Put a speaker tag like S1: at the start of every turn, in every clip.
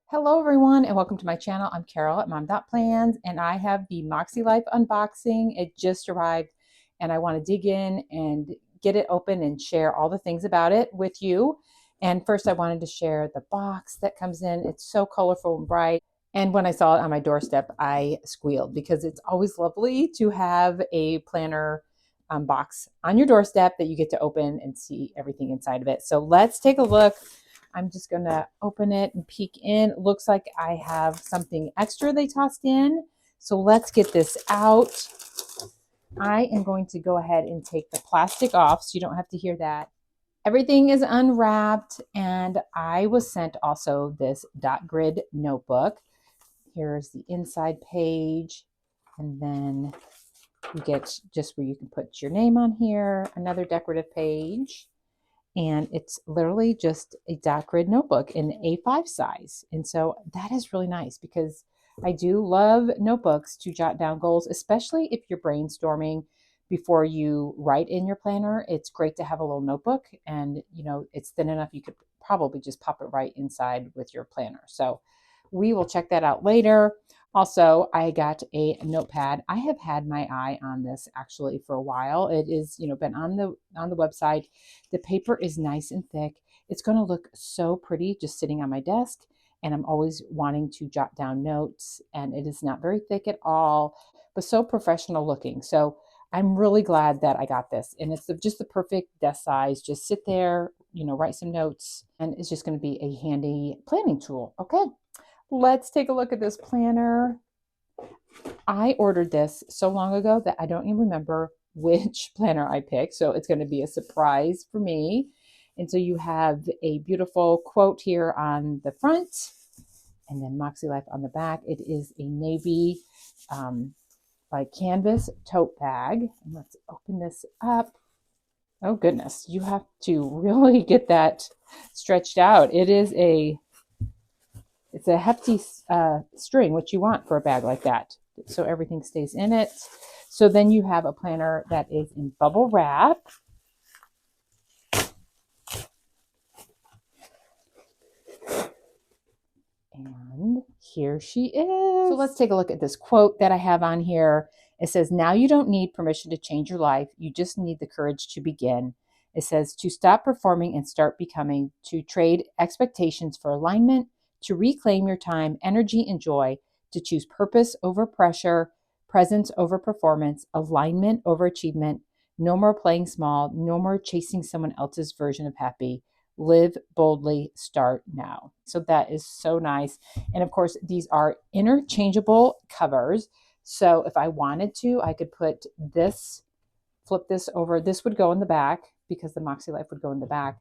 S1: Hello everyone and welcome to my channel. I'm Carol at Momplans and I have the Makselife unboxing. It just arrived and I want to dig in and get it open and share all the things about it with you. And first I wanted to share the box that comes in. It's so colorful and bright. And when I saw it on my doorstep, I squealed because it's always lovely to have a planner box on your doorstep that you get to open and see everything inside of it. So let's take a look. I'm just going to open it and peek in. It looks like I have something extra they tossed in. So let's get this out. I am going to go ahead and take the plastic off so you don't have to hear that. Everything is unwrapped and I was sent also this dot grid notebook. Here's the inside page and then you get just where you can put your name on here, another decorative page. And it's literally just a dot grid notebook in A5 size. And so that is really nice because I do love notebooks to jot down goals, especially if you're brainstorming before you write in your planner. It's great to have a little notebook and, it's thin enough you could probably just pop it right inside with your planner. So we will check that out later. Also, I got a notepad. I have had my eye on this actually for a while. It is, been on the website. The paper is nice and thick. It's going to look so pretty just sitting on my desk. And I'm always wanting to jot down notes. And it is not very thick at all, but so professional looking. So I'm really glad that I got this. And it's just the perfect desk size. Just sit there, write some notes. And it's just going to be a handy planning tool. Okay. Let's take a look at this planner. I ordered this so long ago that I don't even remember which planner I picked. So it's going to be a surprise for me. And so you have a beautiful quote here on the front and then Makselife on the back. It is a navy like canvas tote bag. And let's open this up. Oh goodness, you have to really get that stretched out. It's a hefty string, which you want for a bag like that. So everything stays in it. So then you have a planner that is in bubble wrap. And here she is. So let's take a look at this quote that I have on here. It says, "Now you don't need permission to change your life. You just need the courage to begin." It says to stop performing and start becoming, to trade expectations for alignment, to reclaim your time, energy, and joy, to choose purpose over pressure, presence over performance, alignment over achievement. No more playing small, no more chasing someone else's version of happy. Live boldly, start now. So that is so nice. And of course, these are interchangeable covers. So if I wanted to, I could put this, flip this over. This would go in the back because the Makselife would go in the back.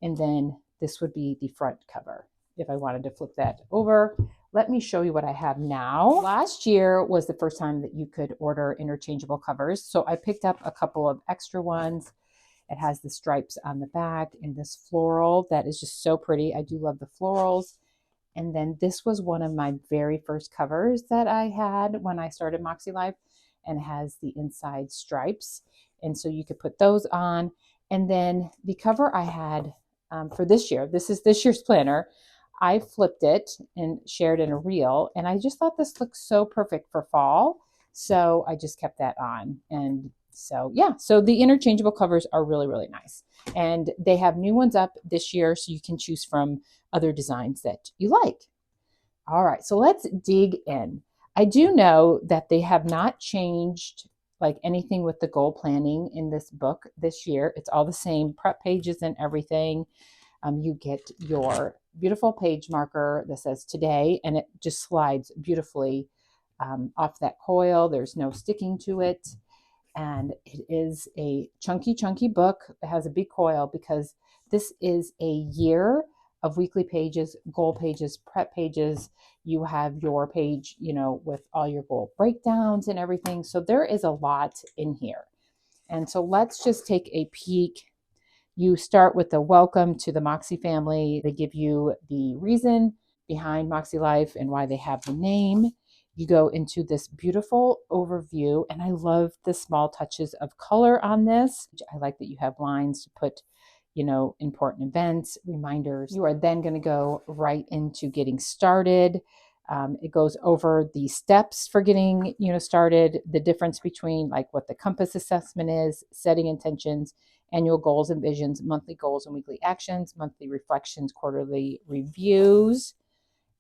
S1: And then this would be the front cover if I wanted to flip that over. Let me show you what I have now. Last year was the first time that you could order interchangeable covers. So I picked up a couple of extra ones. It has the stripes on the back and this floral that is just so pretty. I do love the florals. And then this was one of my very first covers that I had when I started Makselife, and has the inside stripes. And so you could put those on. And then the cover I had for this year, this is this year's planner. I flipped it and shared in a reel. And I just thought this looked so perfect for fall. So I just kept that on. And so yeah, so the interchangeable covers are really, really nice. And they have new ones up this year, so you can choose from other designs that you like. All right, so let's dig in. I do know that they have not changed like anything with the goal planning in this book this year. It's all the same prep pages and everything. You get your beautiful page marker that says today, and it just slides beautifully off that coil. There's no sticking to it. And it is a chunky book. It has a big coil because this is a year of weekly pages, goal pages, prep pages. You have your page, with all your goal breakdowns and everything. So there is a lot in here. And so let's just take a peek. You start with the welcome to the Moxie family. They give you the reason behind Makselife and why they have the name. You go into this beautiful overview, and I love the small touches of color on this. I like that you have lines to put, important events, reminders. You are then going to go right into getting started. It goes over the steps for getting, started, the difference between like what the compass assessment is, setting intentions, annual goals and visions, monthly goals and weekly actions, monthly reflections, quarterly reviews.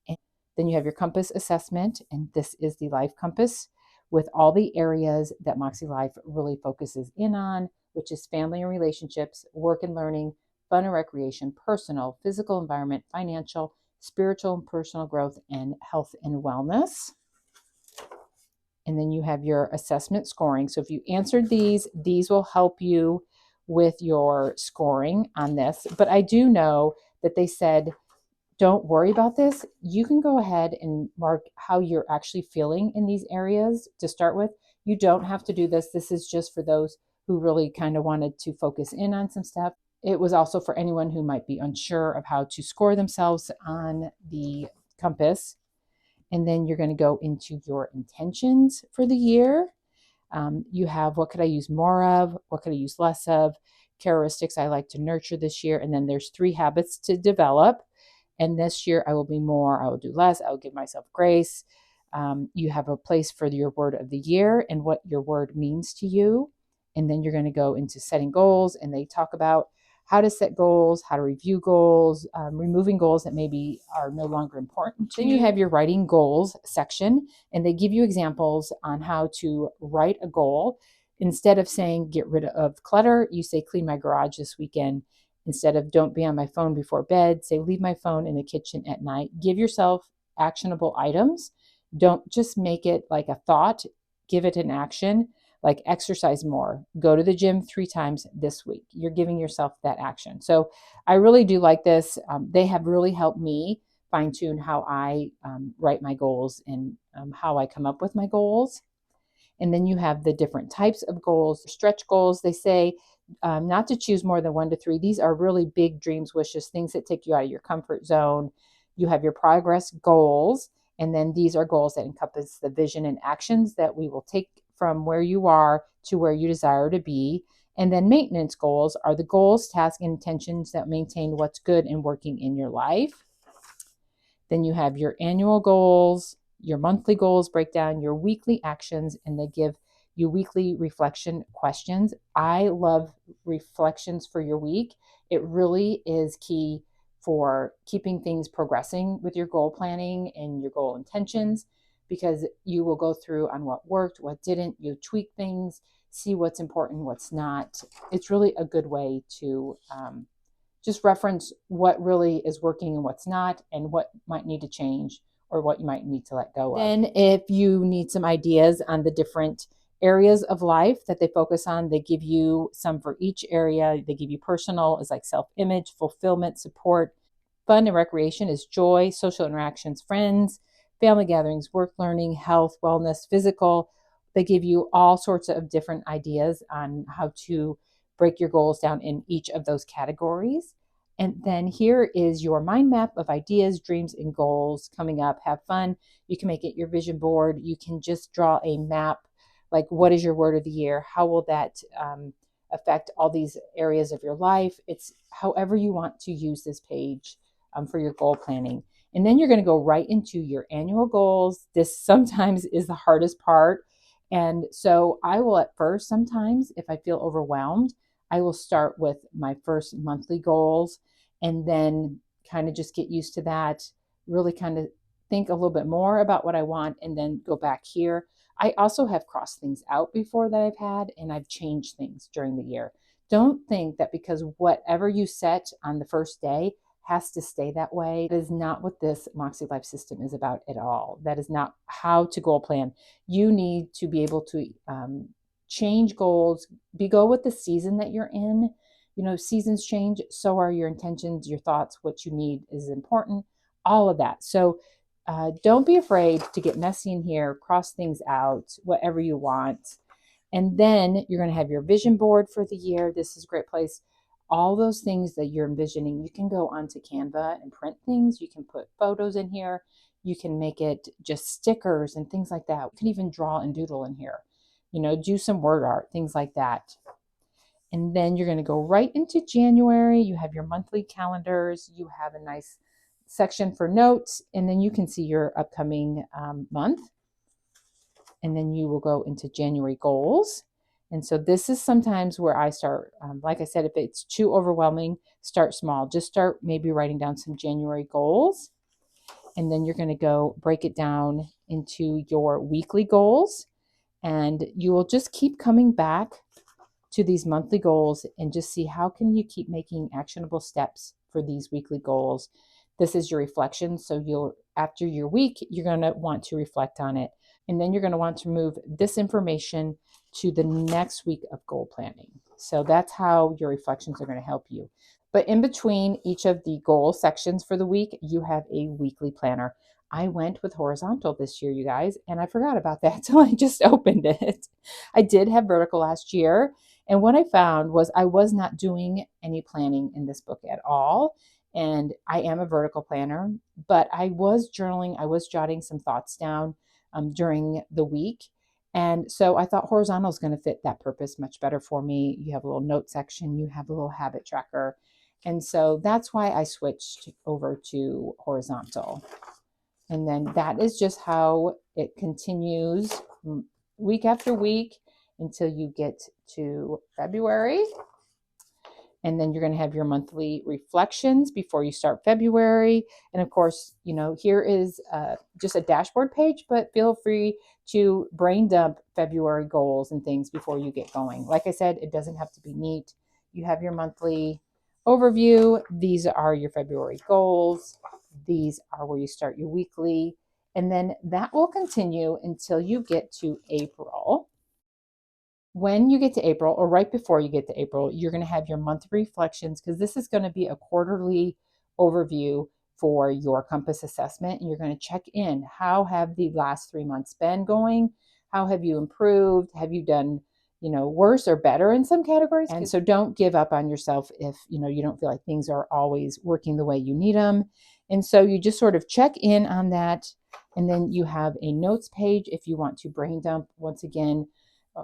S1: And then you have your compass assessment, and this is the life compass with all the areas that Makselife really focuses in on, which is family and relationships, work and learning, fun and recreation, personal, physical environment, financial, spiritual and personal growth, and health and wellness. And then you have your assessment scoring. So if you answered these will help you with your scoring on this. But I do know that they said, don't worry about this. You can go ahead and mark how you're actually feeling in these areas to start with. You don't have to do this. This is just for those who really kind of wanted to focus in on some stuff. It was also for anyone who might be unsure of how to score themselves on the compass. And then you're going to go into your intentions for the year. You have, what could I use more of? What could I use less of? Characteristics I like to nurture this year. And then there's 3 habits to develop. And this year I will be more, I will do less, I will give myself grace. You have a place for your word of the year and what your word means to you. And then you're going to go into setting goals, and they talk about how to set goals, how to review goals, removing goals that maybe are no longer important to you. Then you have your writing goals section, and they give you examples on how to write a goal. Instead of saying get rid of clutter, you say clean my garage this weekend. Instead of don't be on my phone before bed, say leave my phone in the kitchen at night. Give yourself actionable items. Don't just make it like a thought, give it an action, like exercise more, go to the gym 3 times this week. You're giving yourself that action. So I really do like this. They have really helped me fine tune how I write my goals and how I come up with my goals. And then you have the different types of goals. Stretch goals, they say not to choose more than 1 to 3. These are really big dreams, wishes, things that take you out of your comfort zone. You have your progress goals, and then these are goals that encompass the vision and actions that we will take from where you are to where you desire to be. And then maintenance goals are the goals, tasks, and intentions that maintain what's good and working in your life. Then you have your annual goals, your monthly goals break down, your weekly actions, and they give you weekly reflection questions. I love reflections for your week. It really is key for keeping things progressing with your goal planning and your goal intentions, because you will go through on what worked, what didn't, you tweak things, see what's important, what's not. It's really a good way to just reference what really is working and what's not, and what might need to change or what you might need to let go of. Then if you need some ideas on the different areas of life that they focus on, they give you some for each area. They give you personal is like self-image, fulfillment, support. Fun and recreation is joy, social interactions, friends, family gatherings, work, learning, health, wellness, physical. They give you all sorts of different ideas on how to break your goals down in each of those categories. And then here is your mind map of ideas, dreams, and goals coming up. Have fun. You can make it your vision board. You can just draw a map, like what is your word of the year? How will that affect all these areas of your life? It's however you want to use this page for your goal planning. And then you're going to go right into your annual goals. This sometimes is the hardest part. And so I will at first, sometimes if I feel overwhelmed, I will start with my first monthly goals and then kind of just get used to that, really kind of think a little bit more about what I want and then go back here. I also have crossed things out before that I've had, and I've changed things during the year. Don't think that because whatever you set on the first day has to stay that way. That is not what this Makselife system is about at all. That is not how to goal plan. You need to be able to change goals, go with the season that you're in. Seasons change, so are your intentions, your thoughts, what you need is important, all of that. So don't be afraid to get messy in here, cross things out, whatever you want. And then you're going to have your vision board for the year. This is a great place. All those things that you're envisioning, you can go onto Canva and print things. You can put photos in here. You can make it just stickers and things like that. You can even draw and doodle in here. Do some word art, things like that. And then you're going to go right into January. You have your monthly calendars. You have a nice section for notes, and then you can see your upcoming month. And then you will go into January goals. And so this is sometimes where I start. Like I said, if it's too overwhelming, start small. Just start maybe writing down some January goals. And then you're going to go break it down into your weekly goals. And you will just keep coming back to these monthly goals and just see how can you keep making actionable steps for these weekly goals. This is your reflection. So you'll, after your week, you're going to want to reflect on it. And then you're going to want to move this information to the next week of goal planning. So that's how your reflections are going to help you. But in between each of the goal sections for the week, you have a weekly planner. I went with horizontal this year, you guys, and I forgot about that until I just opened it. I did have vertical last year, and what I found was I was not doing any planning in this book at all. And I am a vertical planner, but I was journaling, I was jotting some thoughts down during the week. And so I thought horizontal is going to fit that purpose much better for me. You have a little note section, you have a little habit tracker. And so that's why I switched over to horizontal. And then that is just how it continues week after week until you get to February. And then you're going to have your monthly reflections before you start February. And of course, you know, here is just a dashboard page, but feel free to brain dump February goals and things before you get going. Like I said, it doesn't have to be neat. You have your monthly overview. These are your February goals. These are where you start your weekly. And then that will continue until you get to April. When you get to April, or right before you get to April, you're going to have your monthly reflections, because this is going to be a quarterly overview for your compass assessment. And you're going to check in. How have the last 3 months been going? How have you improved? Have you done, you know, worse or better in some categories? And so don't give up on yourself if, you know, you don't feel like things are always working the way you need them. And so you just sort of check in on that. And then you have a notes page if you want to brain dump once again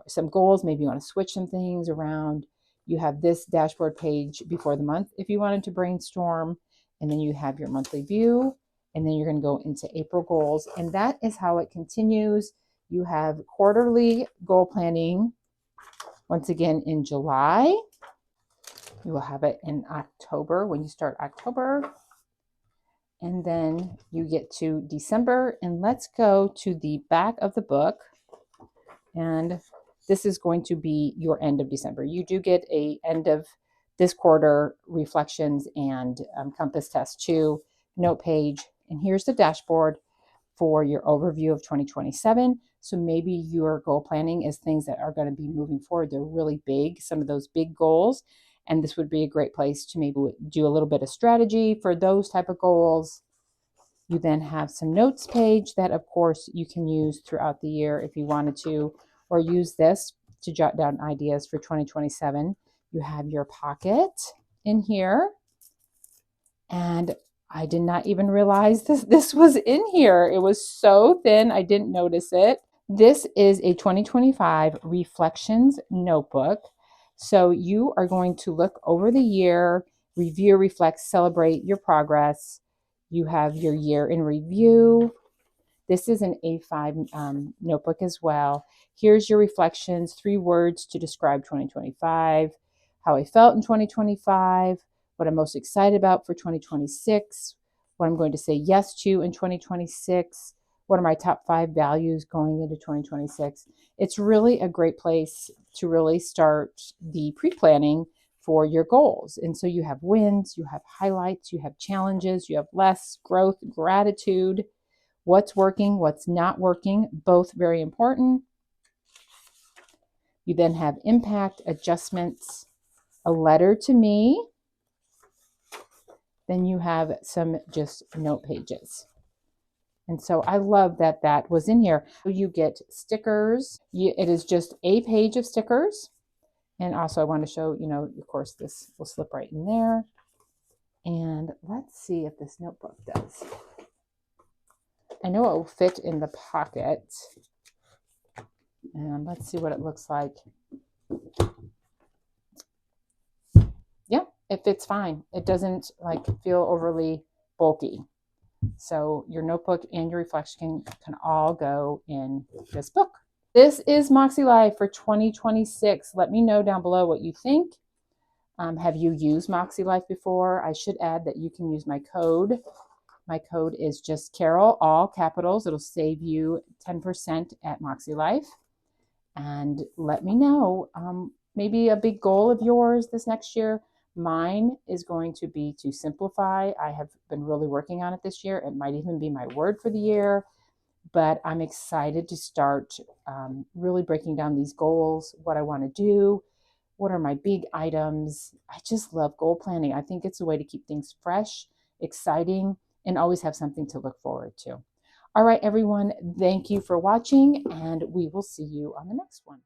S1: some goals. Maybe you want to switch some things around. You have this dashboard page before the month if you wanted to brainstorm. And then you have your monthly view. And then you're going to go into April goals. And that is how it continues. You have quarterly goal planning once again in July. You will have it in October when you start October. And then you get to December. And let's go to the back of the book. And this is going to be your end of December. You do get a end of this quarter reflections and compass test 2 note page. And here's the dashboard for your overview of 2027. So maybe your goal planning is things that are going to be moving forward. They're really big, some of those big goals. And this would be a great place to maybe do a little bit of strategy for those type of goals. You then have some notes page that, of course, you can use throughout the year if you wanted to, or use this to jot down ideas for 2027. You have your pocket in here. And I did not even realize this was in here. It was so thin, I didn't notice it. This is a 2025 Reflections Notebook. So you are going to look over the year, review, reflect, celebrate your progress. You have your year in review. This is an A5 notebook as well. Here's your reflections, 3 words to describe 2025, how I felt in 2025, what I'm most excited about for 2026, what I'm going to say yes to in 2026, what are my top 5 values going into 2026. It's really a great place to really start the pre-planning for your goals. And so you have wins, you have highlights, you have challenges, you have less growth, gratitude, what's working, what's not working, both very important. You then have impact, adjustments, a letter to me. Then you have some just note pages. And so I love that that was in here. You get stickers. It is just a page of stickers. And also I want to show, you know, of course, this will slip right in there. And let's see if this notebook does. I know it will fit in the pocket. And let's see what it looks like. it fits fine. It doesn't like feel overly bulky. So your notebook and your reflection can all go in this book. This is Makselife for 2026. Let me know down below what you think. Have you used Makselife before? I should add that you can use my code. My code is just Carol, all capitals. It'll save you 10% at Makselife. And let me know, maybe a big goal of yours this next year. Mine is going to be to simplify. I have been really working on it this year. It might even be my word for the year, but I'm excited to start really breaking down these goals, what I want to do, what are my big items. I just love goal planning. I think it's a way to keep things fresh, exciting, and always have something to look forward to. All right, everyone, thank you for watching, and we will see you on the next one.